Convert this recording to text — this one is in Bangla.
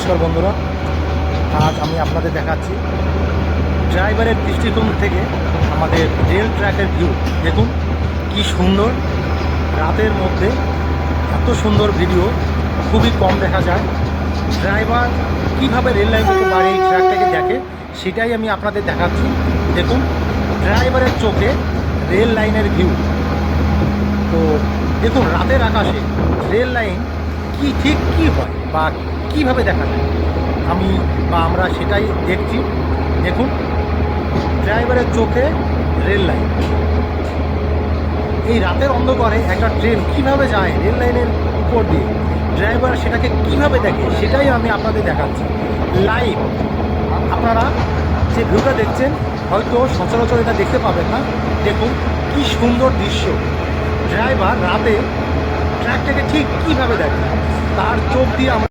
নমস্কার বন্ধুরা, আজ আমি আপনাদের দেখাচ্ছি ড্রাইভারের দৃষ্টিকোণ থেকে আমাদের রেল ট্র্যাকের ভিউ। দেখুন কি সুন্দর, রাতের মধ্যে এত সুন্দর ভিডিও খুবই কম দেখা যায়। ড্রাইভার কীভাবে রেল লাইন থেকে বাইরে এই ট্র্যাকটাকে দেখে সেটাই আমি আপনাদের দেখাচ্ছি। দেখুন ড্রাইভারের চোখে রেল লাইনের ভিউ। তো দেখুন রাতের আকাশে রেল লাইন ঠিক কী হয় বা কীভাবে দেখা যায় আমরা সেটাই দেখছি। দেখুন ড্রাইভারের চোখে রেল লাইন, এই রাতের অন্ধকারে একটা ট্রেন কীভাবে যায় রেল লাইনের উপর দিয়ে, ড্রাইভার সেটাকে কীভাবে দেখে সেটাই আমি আপনাদের দেখাচ্ছি লাইভ। আপনারা যে ভিউটা দেখছেন হয়তো সচরাচর এটা দেখতে পাবেন না। দেখুন কি সুন্দর দৃশ্য, ড্রাইভার রাতে ট্র্যাকটাকে ঠিক কীভাবে দেখে তার চোখ দিয়ে আমরা